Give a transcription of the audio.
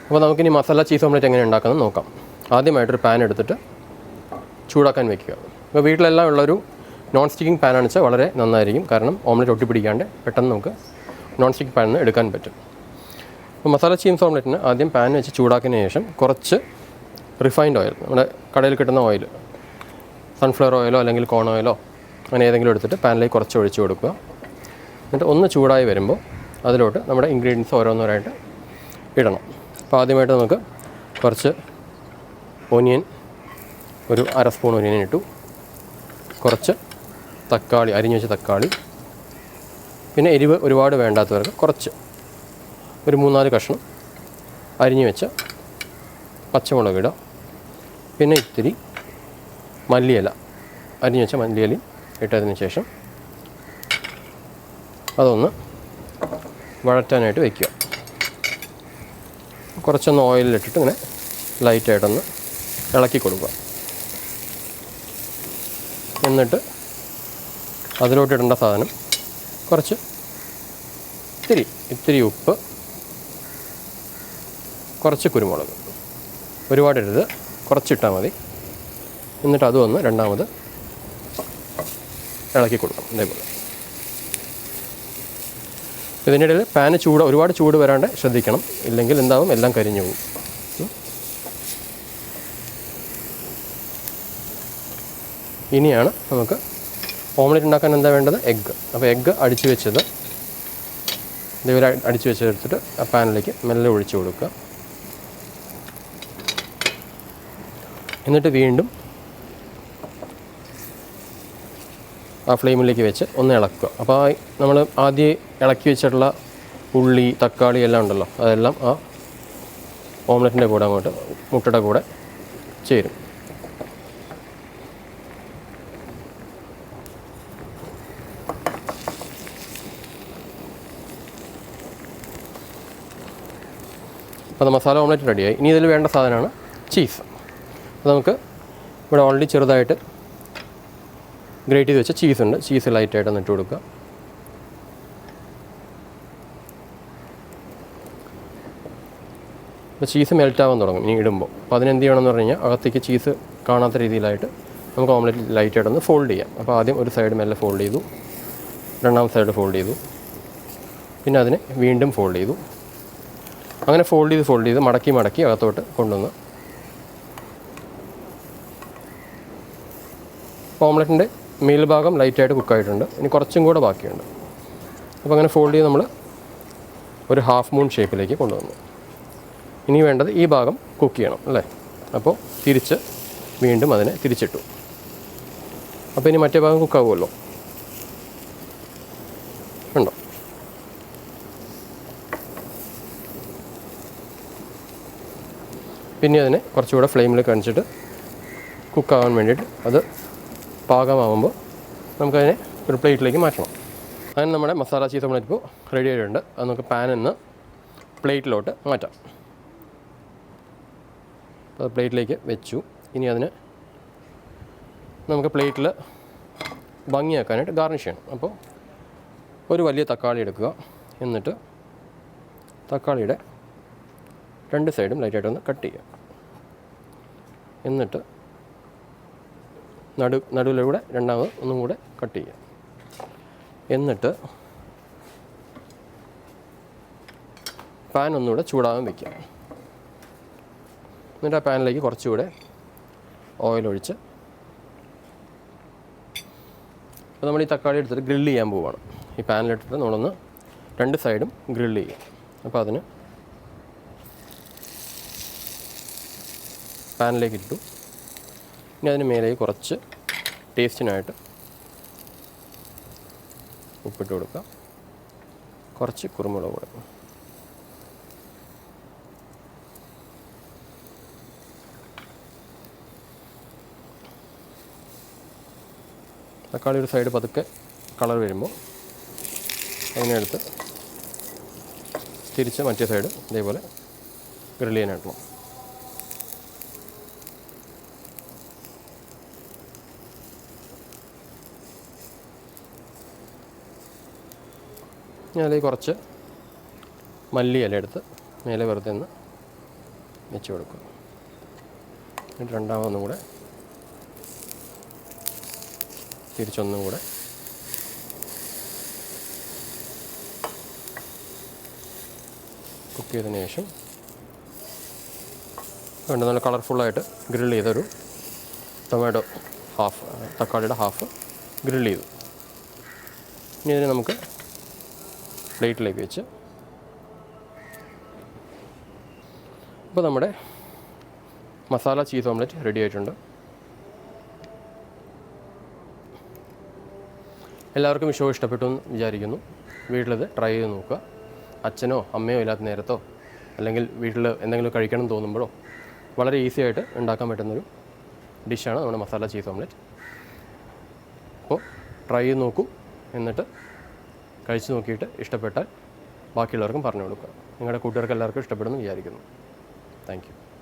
അപ്പോൾ നമുക്കിനി masala cheese omelette എങ്ങനെ ഉണ്ടാക്കുന്നത് നോക്കാം. ആദ്യമായിട്ടൊരു പാൻ എടുത്തിട്ട് ചൂടാക്കാൻ വെക്കുക. അപ്പോൾ വീട്ടിലെല്ലാം ഉള്ളൊരു നോൺ സ്റ്റിക്കിംഗ് പാനാണെന്ന് വെച്ചാൽ വളരെ നന്നായിരിക്കും. കാരണം ഓംലെറ്റ് ഒട്ടിപ്പിടിക്കാണ്ട് പെട്ടെന്ന് നമുക്ക് നോൺ സ്റ്റിക്ക് പാനിൽ നിന്ന് എടുക്കാൻ പറ്റും. അപ്പോൾ മസാല ചീസ് ഓംലെറ്റിന് ആദ്യം പാൻ വെച്ച് ചൂടാക്കിയതിന് ശേഷം കുറച്ച് റിഫൈൻഡ് ഓയിൽ, നമ്മുടെ കടയിൽ കിട്ടുന്ന ഓയിൽ, സൺഫ്ലവർ ഓയിലോ അല്ലെങ്കിൽ കോൺ ഓയിലോ അങ്ങനെ ഏതെങ്കിലും എടുത്തിട്ട് പാനിലേക്ക് കുറച്ച് ഒഴിച്ച് കൊടുക്കുക. എന്നിട്ട് ഒന്ന് ചൂടായി വരുമ്പോൾ അതിലോട്ട് നമ്മുടെ ഇൻഗ്രീഡിയൻസ് ഓരോന്നോരായിട്ട് ഇടണം. അപ്പോൾ ആദ്യമായിട്ട് നമുക്ക് കുറച്ച് ഓനിയൻ, ഒരു അര സ്പൂൺ ഓനിയൻ ഇട്ടു. കുറച്ച് തക്കാളി, അരിഞ്ഞു വെച്ച തക്കാളി. പിന്നെ എരിവ് ഒരുപാട് വേണ്ടാത്തവർക്ക് കുറച്ച് ഒരു 3-4 കഷ്ണം അരിഞ്ഞു വെച്ച പച്ചമുളക് ഇടുക. പിന്നെ ഇത്തിരി മല്ലിയില, അരിഞ്ഞു വെച്ച മല്ലിയിലയും ഇട്ടതിന് ശേഷം അതൊന്ന് വഴറ്റാനായിട്ട് വയ്ക്കുക. കുറച്ചൊന്ന് ഓയിലിട്ടിട്ട് ഇങ്ങനെ ലൈറ്റായിട്ടൊന്ന് ഇളക്കി കൊടുക്കുക. എന്നിട്ട് അതിലോട്ട് ഇടേണ്ട സാധനം കുറച്ച് ഇത്തിരി ഉപ്പ്, കുറച്ച് കുരുമുളക്, ഒരുപാടിടരുത്, കുറച്ചിട്ടാൽ മതി. എന്നിട്ട് അതും ഒന്ന് രണ്ടാമത് ഇളക്കി കൊടുക്കണം ഇതേപോലെ. ഇതിനിടയിൽ പാന് ഒരുപാട് ചൂട് വരാണ്ട് ശ്രദ്ധിക്കണം, ഇല്ലെങ്കിൽ എന്താവും, എല്ലാം കരിഞ്ഞു പോകും. ഇനിയാണ് നമുക്ക് ഓംലെറ്റ് ഉണ്ടാക്കാൻ എന്താ വേണ്ടത്, എഗ്ഗ്. അപ്പോൾ എഗ്ഗ് അടിച്ചു വെച്ചത് ഇതേപോലെ അടിച്ചു വെച്ചെടുത്തിട്ട് ആ പാനിലേക്ക് മെല്ലെ ഒഴിച്ചു കൊടുക്കുക. എന്നിട്ട് വീണ്ടും ആ ഫ്ലെയിമിലേക്ക് വെച്ച് ഒന്ന് ഇളക്കുക. അപ്പോൾ നമ്മൾ ആദ്യം ഇളക്കി വെച്ചിട്ടുള്ള ഉള്ളി, തക്കാളി എല്ലാം ഉണ്ടല്ലോ, അതെല്ലാം ആ ഓംലെറ്റിൻ്റെ കൂടെ അങ്ങോട്ട് മുട്ടയുടെ കൂടെ ചേരും. അപ്പോൾ മസാല ഓംലെറ്റ് റെഡിയായി. ഇനി ഇതിൽ വേണ്ട സാധനമാണ് ചീസ്. അപ്പോൾ നമുക്ക് ഇവിടെ ഓൾറെഡി ചെറുതായിട്ട് ഗ്രേറ്റ് ചെയ്ത് വെച്ച ചീസുണ്ട്. ചീസ് ലൈറ്റായിട്ട് ഒന്ന് ഇട്ട് കൊടുക്കുക. അപ്പോൾ ചീസ് മെൽറ്റാവാൻ തുടങ്ങും ഇനി ഇടുമ്പോൾ. അപ്പോൾ അതിനെന്ത് ചെയ്യണമെന്ന് പറഞ്ഞു കഴിഞ്ഞാൽ അകത്തേക്ക് ചീസ് കാണാത്ത രീതിയിലായിട്ട് നമുക്ക് ഓംലെറ്റ് ലൈറ്റായിട്ടൊന്ന് ഫോൾഡ് ചെയ്യാം. അപ്പോൾ ആദ്യം ഒരു സൈഡ് മെല്ലെ ഫോൾഡ് ചെയ്തു, രണ്ടാമത്തെ സൈഡ് ഫോൾഡ് ചെയ്തു, പിന്നെ അതിനെ വീണ്ടും ഫോൾഡ് ചെയ്തു. അങ്ങനെ ഫോൾഡ് ചെയ്ത് മടക്കി അകത്തോട്ട് കൊണ്ടുവന്ന് ഓംലെറ്റിൻ്റെ മേൽഭാഗം ലൈറ്റായിട്ട് കുക്കായിട്ടുണ്ട്. ഇനി കുറച്ചും കൂടെ ബാക്കിയുണ്ട്. അപ്പോൾ അങ്ങനെ ഫോൾഡ് ചെയ്ത് നമ്മൾ ഒരു ഹാഫ് മൂൺ ഷേപ്പിലേക്ക് കൊണ്ടുവന്നു. ഇനി വേണ്ടത് ഈ ഭാഗം കുക്ക് ചെയ്യണം അല്ലേ. അപ്പോൾ തിരിച്ച് വീണ്ടും അതിനെ തിരിച്ചിട്ടു. അപ്പോൾ ഇനി മറ്റേ ഭാഗം കുക്കാവുമല്ലോ, ഉണ്ടോ. പിന്നെ അതിനെ കുറച്ചുകൂടെ ഫ്ലെയിമിൽ കാണിച്ചിട്ട് കുക്കാവാൻ വേണ്ടിയിട്ട് അത് പാകമാകുമ്പോൾ നമുക്കതിനെ ഒരു പ്ലേറ്റിലേക്ക് മാറ്റണം. അങ്ങനെ നമ്മുടെ മസാല ചീസ് ഓംലെറ്റ് ഇപ്പോൾ റെഡി ആയിട്ടുണ്ട്. അത് നമുക്ക് പാനിൽ നിന്ന് പ്ലേറ്റിലോട്ട് മാറ്റാം. അത് പ്ലേറ്റിലേക്ക് വെച്ചു. ഇനി അതിന് നമുക്ക് പ്ലേറ്റിൽ ഭംഗിയാക്കാനായിട്ട് ഗാർണിഷ് ചെയ്യണം. അപ്പോൾ ഒരു വലിയ തക്കാളി എടുക്കുക. എന്നിട്ട് തക്കാളിയുടെ രണ്ട് സൈഡും ലൈറ്റായിട്ടൊന്ന് കട്ട് ചെയ്യുക. എന്നിട്ട് നടുവിലൂടെ രണ്ടാമത് ഒന്നും കൂടെ കട്ട് ചെയ്യുക. എന്നിട്ട് പാൻ ഒന്നുകൂടെ ചൂടാകാൻ വയ്ക്കുക. എന്നിട്ട് ആ പാനിലേക്ക് കുറച്ചുകൂടെ ഓയിലൊഴിച്ച് അപ്പോൾ നമ്മൾ ഈ തക്കാളി എടുത്തിട്ട് ഗ്രില്ല് ചെയ്യാൻ പോവുകയാണ്. ഈ പാനിലിട്ടിട്ട് നമ്മളൊന്ന് രണ്ട് സൈഡും ഗ്രില്ല് ചെയ്യും. അപ്പോൾ അതിന് പാനിലേക്ക് ഇട്ടു. ഇനി അതിന് മേലേക്ക് കുറച്ച് ടേസ്റ്റിനായിട്ട് ഉപ്പിട്ട് കൊടുക്കുക, കുറച്ച് കുരുമുളക് കൊടുക്കുക. തക്കാളി ഒരു സൈഡ് പതുക്കെ കളർ വരുമ്പോൾ അതിനെടുത്ത് തിരിച്ച് മറ്റേ സൈഡ് ഇതേപോലെ ഗ്രില്ല് ചെയ്യാനായിട്ടണം. ഞാൻ അതിലേക്ക് കുറച്ച് മല്ലിയില എടുത്ത് മേലെ വെറുതെ ഒന്ന് വെച്ച് കൊടുക്കുക. എന്നിട്ട് രണ്ടാമതൊന്നും കൂടെ തിരിച്ചൊന്നും കൂടെ കുക്ക് ചെയ്തതിന് ശേഷം വേണ്ട നല്ല കളർഫുള്ളായിട്ട് ഗ്രിൽ ചെയ്തൊരു ടൊമാറ്റോ തക്കാളിയുടെ ഹാഫ് ഗ്രിൽ ചെയ്തു. ഇനി ഇതിനെ നമുക്ക് പ്ലേറ്റിലേക്ക് വെച്ച് ഇപ്പോൾ നമ്മുടെ മസാല ചീസ് ഓംലെറ്റ് റെഡി ആയിട്ടുണ്ട്. എല്ലാവർക്കും ഈ ഷോ ഇഷ്ടപ്പെട്ടു എന്ന് വിചാരിക്കുന്നു. വീട്ടിലത് ട്രൈ ചെയ്ത് നോക്കുക. അച്ഛനോ അമ്മയോ ഇല്ലാത്ത നേരത്തോ അല്ലെങ്കിൽ വീട്ടിൽ എന്തെങ്കിലും കഴിക്കണം എന്ന് തോന്നുമ്പോഴോ വളരെ ഈസി ആയിട്ട് ഉണ്ടാക്കാൻ പറ്റുന്നൊരു ഡിഷാണ് നമ്മുടെ മസാല ചീസ് ഓംലെറ്റ്. അപ്പോൾ ട്രൈ ചെയ്ത് നോക്കൂ. എന്നിട്ട് കഴിച്ച് നോക്കിയിട്ട് ഇഷ്ടപ്പെട്ടാൽ ബാക്കിയുള്ളവർക്കും പറഞ്ഞു കൊടുക്കുക. നിങ്ങളുടെ കൂട്ടുകാർക്ക് എല്ലാവർക്കും ഇഷ്ടപ്പെടുമെന്ന് വിചാരിക്കുന്നു. Thank you.